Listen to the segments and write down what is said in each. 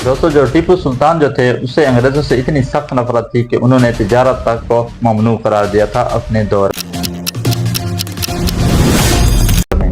दोस्तों, जो टीपू सुल्तान जो थे उससे अंग्रेजों से इतनी सख्त नफरत थी कि उन्होंने तिजारत तक को ममनू करार दिया था अपने दौर में।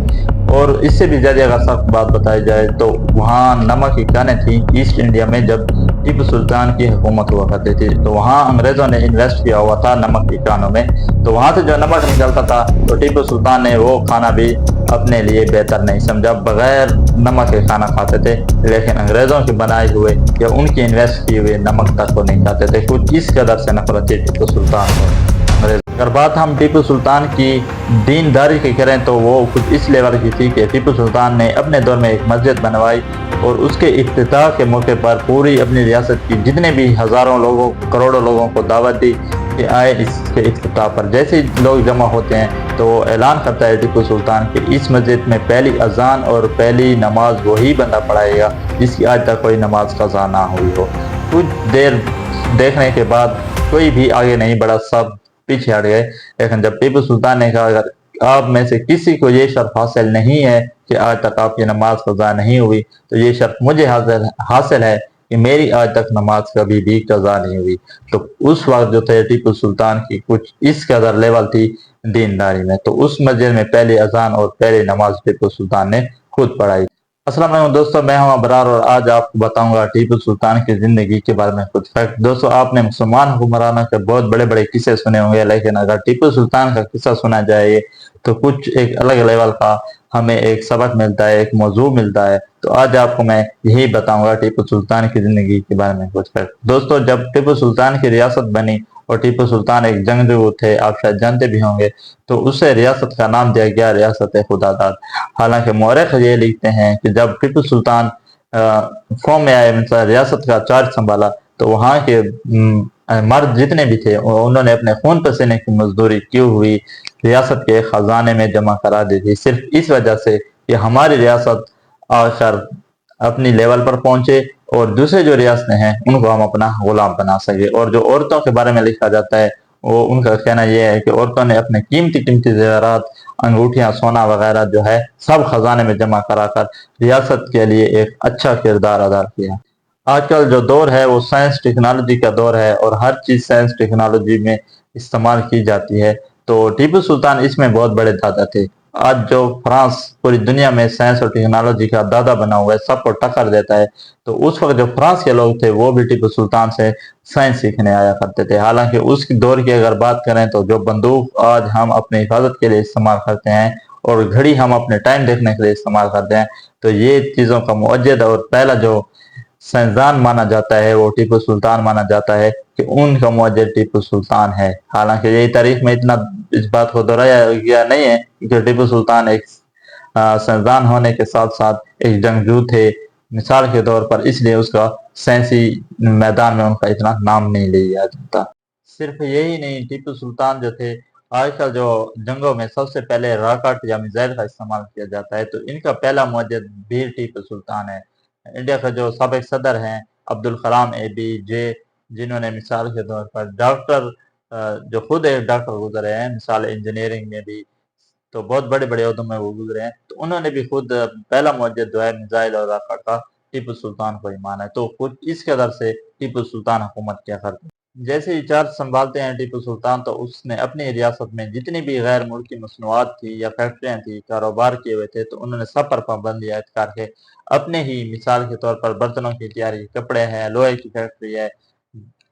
और इससे भी ज़्यादा अगर सख्त बात बताई जाए तो वहाँ नमक की कानें थी ईस्ट इंडिया में। जब टीपू सुल्तान की हुकूमत हुआ करती थी तो वहाँ अंग्रेजों ने इन्वेस्ट किया हुआ था नमक की कानों में। तो वहाँ से जो नमक निकलता था तो टीपू सुल्तान ने वो खाना भी अपने लिए बेहतर नहीं समझा, बगैर नमक के खाना खाते थे। लेकिन अंग्रेजों के बनाए हुए या उनकी इन्वेस्ट किए हुए नमक तक को नहीं खाते थे। कुछ इस कदर से नफरत थी टीपू सुल्तान को। अगर बात हम टीपू सुल्तान की दीनदारी की करें तो वो कुछ इस लेवल की थी कि टीपू सुल्तान ने अपने दौर में एक मस्जिद बनवाई और उसके इफ्तिताह के मौके पर पूरी अपनी रियासत की जितने भी हज़ारों लोगों करोड़ों लोगों को दावत दी कि आए इसके इफ्तिताह पर। जैसे ही लोग जमा होते हैं तो वो ऐलान करता है टीपू सुल्तान कि इस मस्जिद में पहली अजान और पहली नमाज वही बंदा पढ़ाएगा जिसकी आज तक कोई नमाज कज़ा ना हुई हो। कुछ देर देखने के बाद कोई भी आगे नहीं बढ़ा, सब पीछे हट गए। लेकिन जब टीपू सुल्तान ने कहा अगर आप में से किसी को ये शर्फ हासिल नहीं है कि आज तक आपकी नमाज कज़ा नहीं हुई तो ये शर्फ मुझे हासिल है कि मेरी आज तक नमाज कभी भी कज़ा नहीं हुई। तो उस वक्त जो थे टीपू सुल्तान की कुछ इस कदर लेवल थी दीनदारी में। तो उस मस्जिद में पहली अजान और पहली नमाज टीपू सुल्तान ने खुद पढ़ाई। अस्सलाम वालेकुम दोस्तों, मैं हूं अबरार और आज आपको बताऊंगा टीपू सुल्तान की जिंदगी के बारे में कुछ फैक्ट। दोस्तों, आपने मुसलमान हुक्मरानों के बहुत बड़े बड़े किस्से सुने होंगे, लेकिन अगर टीपू सुल्तान का किस्सा सुना जाए तो कुछ एक अलग लेवल का हमें एक सबक मिलता है, एक मौजू मिलता है। तो आज आपको मैं यही बताऊंगा टीपू सुल्तान की जिंदगी के बारे में कुछ फैक्ट। दोस्तों, जब टीपू सुल्तान की रियासत बनी और टीपू सुल्तान एक जंगजू थे, आप शायद जानते भी होंगे, तो उसे रियासत का नाम दिया गया रियासत खुदादाद। हालांकि मौरख ये लिखते हैं कि जब टीपू सुल्तान फॉर्म में आए, मतलब रियासत का चार्ज संभाला, तो वहाँ के मर्द जितने भी थे उन्होंने अपने खून पसीने की मजदूरी की हुई रियासत के खजाने में जमा करा दी थी, सिर्फ इस वजह से कि हमारी रियासत आखिर अपनी लेवल पर पहुंचे और दूसरे जो रियासतें हैं उनको हम अपना गुलाम बना सके। और जो औरतों के बारे में लिखा जाता है वो उनका कहना यह है कि औरतों ने अपने कीमती कीमती जेवरात, अंगूठियां, सोना वगैरह जो है सब खजाने में जमा कराकर रियासत के लिए एक अच्छा किरदार अदा किया। आजकल जो दौर है वो साइंस टेक्नोलॉजी का दौर है और हर चीज साइंस टेक्नोलॉजी में इस्तेमाल की जाती है। तो टीपू सुल्तान इसमें बहुत बड़े दादा थे। आज जो फ्रांस पूरी दुनिया में साइंस और टेक्नोलॉजी का दादा बना हुआ है, सबको टक्कर देता है, तो उस वक्त जो फ्रांस के लोग थे वो भी टीपू सुल्तान से साइंस सीखने आया करते थे। हालांकि उस दौर की अगर बात करें तो जो बंदूक आज हम अपनी हिफाजत के लिए इस्तेमाल करते हैं और घड़ी हम अपने टाइम देखने के लिए इस्तेमाल करते हैं, तो ये चीज़ों का मुअज्जिद और पहला जो साइंसदान माना जाता है वो टीपू सुल्तान माना जाता है कि उनका मुअज्जिद टीपू सुल्तान है। हालांकि यही तारीख में इतना इस बात को दोहराया गया नहीं है कि टीपू सुल्तान एक साइंसदान होने के साथ साथ एक जंगजू थे मिसाल के तौर पर, इसलिए उसका साइंसी मैदान में उनका इतना नाम नहीं लिया जाता। सिर्फ यही नहीं, टीपू सुल्तान जो थे, आजकल जो जंगों में सबसे पहले रॉकेट या मिसाइल का इस्तेमाल किया जाता है, तो इनका पहला मुअज्जिद भी टीपू सुल्तान है। इंडिया का जो साबिक सदर हैं अब्दुल कलाम ABJ, जिन्होंने मिसाल के तौर पर डॉक्टर जो खुद एक डॉक्टर गुजरे हैं, मिसाल इंजीनियरिंग में भी, तो बहुत बड़े बड़े ओहदों में वो गुजरे हैं, तो उन्होंने भी खुद पहला मुअज्जिद जो है मिसाइल और रॉकेट का टीपू सुल्तान को ही माना है। तो कुछ इस कदर से टीपू सुल्तान हुकूमत किया करते हैं। जैसे ही चार्ज संभालते हैं टीपू सुल्तान तो उसने अपनी रियासत में जितनी भी गैर मुल्की मसनूआत थी या फैक्ट्रियाँ थी, कारोबार किए हुए थे, तो उन्होंने सब पर पाबंदी आयद करके अपने ही मिसाल के तौर पर बर्तनों की तैयारी, कपड़े हैं, लोहे की फैक्ट्री है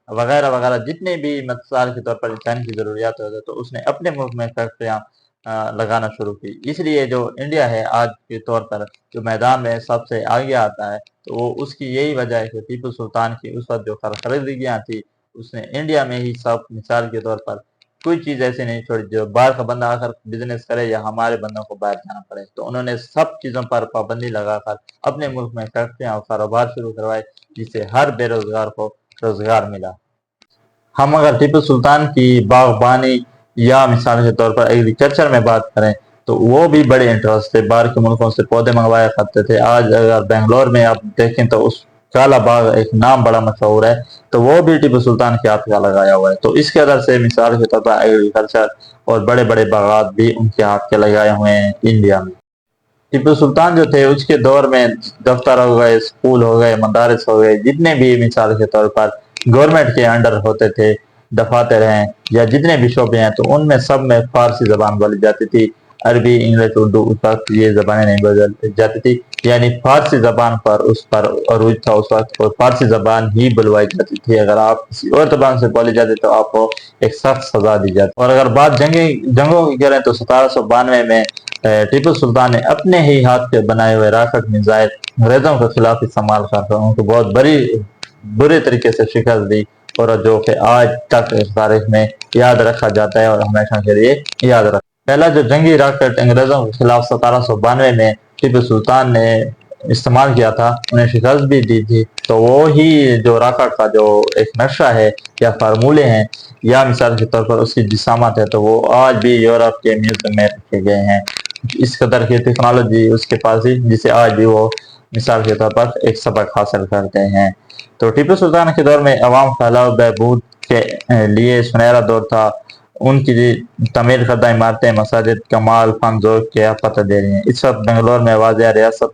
वगैरह वगैरह, जितने भी मिसाल के तौर पर इंसान की ज़रूरियात होती तो उसने अपने मुल्क में फैक्ट्रियाँ लगाना शुरू की। इसलिए जो इंडिया है आज के तौर पर जो मैदान में सबसे आगे आता है, तो वो उसकी यही वजह है कि टीपू सुल्तान की उस वक्त जो खरीदियाँ थी उसने इंडिया में ही सब, मिसाल के तौर पर कोई चीज़ ऐसी नहीं छोड़ी जो बाहर का बंदा आकर बिजनेस करे या हमारे बंदों को बाहर जाना पड़े। तो उन्होंने सब चीज़ों पर पाबंदी लगाकर अपने मुल्क में फैक्ट्रियाँ और कारोबार शुरू करवाए, जिससे हर बेरोजगार को रोजगार मिला। हम अगर टीपू सुल्तान की बागबानी या मिसाल के तौर पर एग्रीकल्चर में बात करें तो वो भी बड़े इंटरेस्ट थे, बाहर के मुल्कों से पौधे मंगवाया करते थे। आज अगर बेंगलोर में आप देखें तो उस काला बाग एक नाम बड़ा मशहूर है, तो वो भी टीपू सुल्तान के हाथ का लगाया हुआ है। तो इसके अदर से मिसाल के तौर पर एग्रीकल्चर और बड़े बड़े बागात भी उनके हाथ के लगाए हुए हैं इंडिया में। टीपू सुल्तान जो थे उसके दौर में दफ्तर हो गए, स्कूल हो गए, मदारस हो गए, जितने भी मिसाल के तौर पर गवर्नमेंट के अंडर होते थे, दफातर हैं या जितने भी शोबे हैं, तो उनमें सब में फारसी जबान बोली जाती थी। अरबी, इंग्लिश, उर्दू उस वक्त ये जबानें नहीं बोली जाती थी, यानी फारसी जबान पर उस पर अरूज था उस वक्त, और फारसी जबान ही बुलवाई जाती थी। अगर आप किसी और जबान से बोली जाती तो आपको एक सख्त सजा दी जाती। और अगर बात जंगों की करें तो 1792 में टीपू सुल्तान ने अपने ही हाथ के बनाए हुए रॉकेट मिसाइल अंग्रेजों के खिलाफ इस्तेमाल कर उनको बहुत बुरे तरीके से शिकस्त दी, और जो कि आज तक इस तारीख में याद रखा जाता है और हमेशा के लिए याद रखा। पहला जो जंगी रॉकेट अंग्रेजों के खिलाफ 1792 में टीपू सुल्तान ने इस्तेमाल किया था, उन्हें शिकस्त भी दी थी, तो वो ही जो रॉकेट का जो एक नक्शा है या फार्मूले हैं या मिसाल के तौर पर उसकी जिसामत है, तो वो आज भी यूरोप के म्यूजियम में रखे गए हैं। इस कदर की टेक्नोलॉजी उसके पास ही, जिसे आज भी वो मिसाल के तौर पर एक सबक हासिल करते हैं। तो टीपू सुल्तान के दौर में अवाम फैलाव बहबूद के लिए सुनहरा दौर था। उनकी तमीर करदा इमारतें, मसाजिद कमाल फन ज़ौक़ क्या पता दे रही हैं। इस वक्त बेंगलोर में वाज़िया रियासत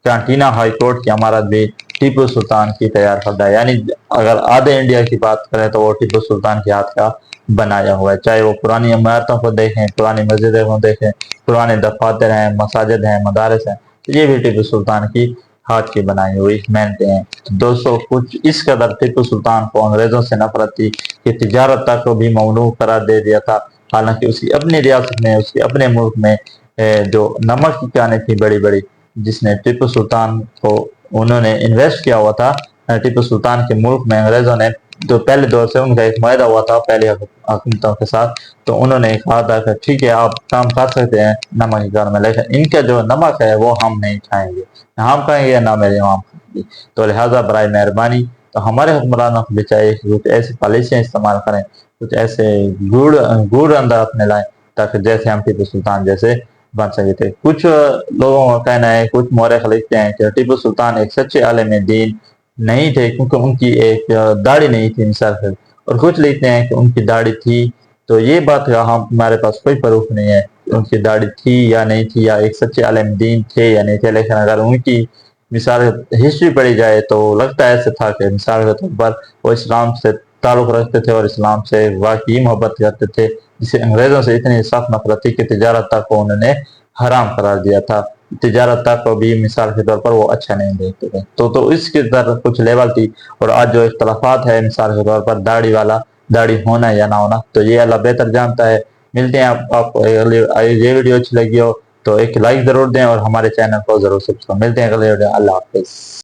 कैंटीना हाई कोर्ट की इमारत भी टीपू सुल्तान की तैयार करदा है, यानी अगर आधे इंडिया की बात करें तो वो टीपू सुल्तान के हाथ का बनाया हुआ है। चाहे वो पुरानी इमारतों को देखें, पुरानी मस्जिदों को देखें, पुराने दफातर हैं, मसाजिद हैं, मदारस हैं, तो ये भी टीपू सुल्तान की हाथ की बनाई हुई मेहनतें हैं। तो दोस्तों, कुछ इस कदर टीपू सुल्तान को अंग्रेजों से नफरत थी कि तिजारत तक को भी ममनू करार दे दिया था। हालांकि उसकी अपनी रियासत में, उसके अपने मुल्क में जो नमक की कानें थी बड़ी बड़ी, जिसने टीपू सुल्तान को उन्होंने इन्वेस्ट किया हुआ था। टीपू सुल्तान के मुल्क में अंग्रेजों ने जो पहले दौर से उनका एक मायदा हुआ था पहले हुकूमतों के साथ, तो उन्होंने कहा था कि ठीक है आप काम कर सकते हैं नमक की कार में, लेकिन इनका जो नमक है वो हम नहीं खाएंगे, हम खाएंगे ना मेरे इमाम खाएंगे। तो लिहाजा बराए मेहरबानी तो हमारे हुक्मरानों को भी चाहिए कि कुछ ऐसी पॉलिसियाँ इस्तेमाल करें, कुछ ऐसे गुड़ अंदर अपने लाएं, ताकि जैसे हम टीपू सुल्तान जैसे बन सके थे। कुछ लोगों का कहना है, कुछ मौरख लिखते हैं कि टीपू सुल्तान एक सच्चे आलिम दीन नहीं थे क्योंकि उनकी एक दाढ़ी नहीं थी मिसाल से, और कुछ लिखते हैं कि उनकी दाढ़ी थी। तो ये बात का हमारे पास कोई प्रूफ नहीं है उनकी दाढ़ी थी या नहीं थी, या एक सच्चे आलिम दीन थे या नहीं थे। लेकिन अगर उनकी मिसाल हिस्ट्री पढ़ी जाए तो लगता है ऐसे था कि मिसाल के तौर पर वो इस्लाम से ताल्लुक़ रखते थे और इस्लाम से वाकई मोहब्बत करते थे, जिसे अंग्रेज़ों से इतनी सख्त नफरत थी कि तिजारत तक को उन्होंने हराम करार दिया था। तिजारत तक को भी मिसाल के तौर पर वो अच्छा नहीं देखते थे। तो इसके तरफ कुछ लेवल थी। और आज जो इख्तलाफात है मिसाल के तौर पर दाढ़ी होना या ना होना, तो ये अल्लाह बेहतर जानता है। मिलते हैं आपको ये वीडियो अच्छी लगी हो तो एक लाइक जरूर दें और हमारे चैनल को जरूर सब्सक्राइब। मिलते हैं अगले वीडियो। अल्लाह हाफिज़।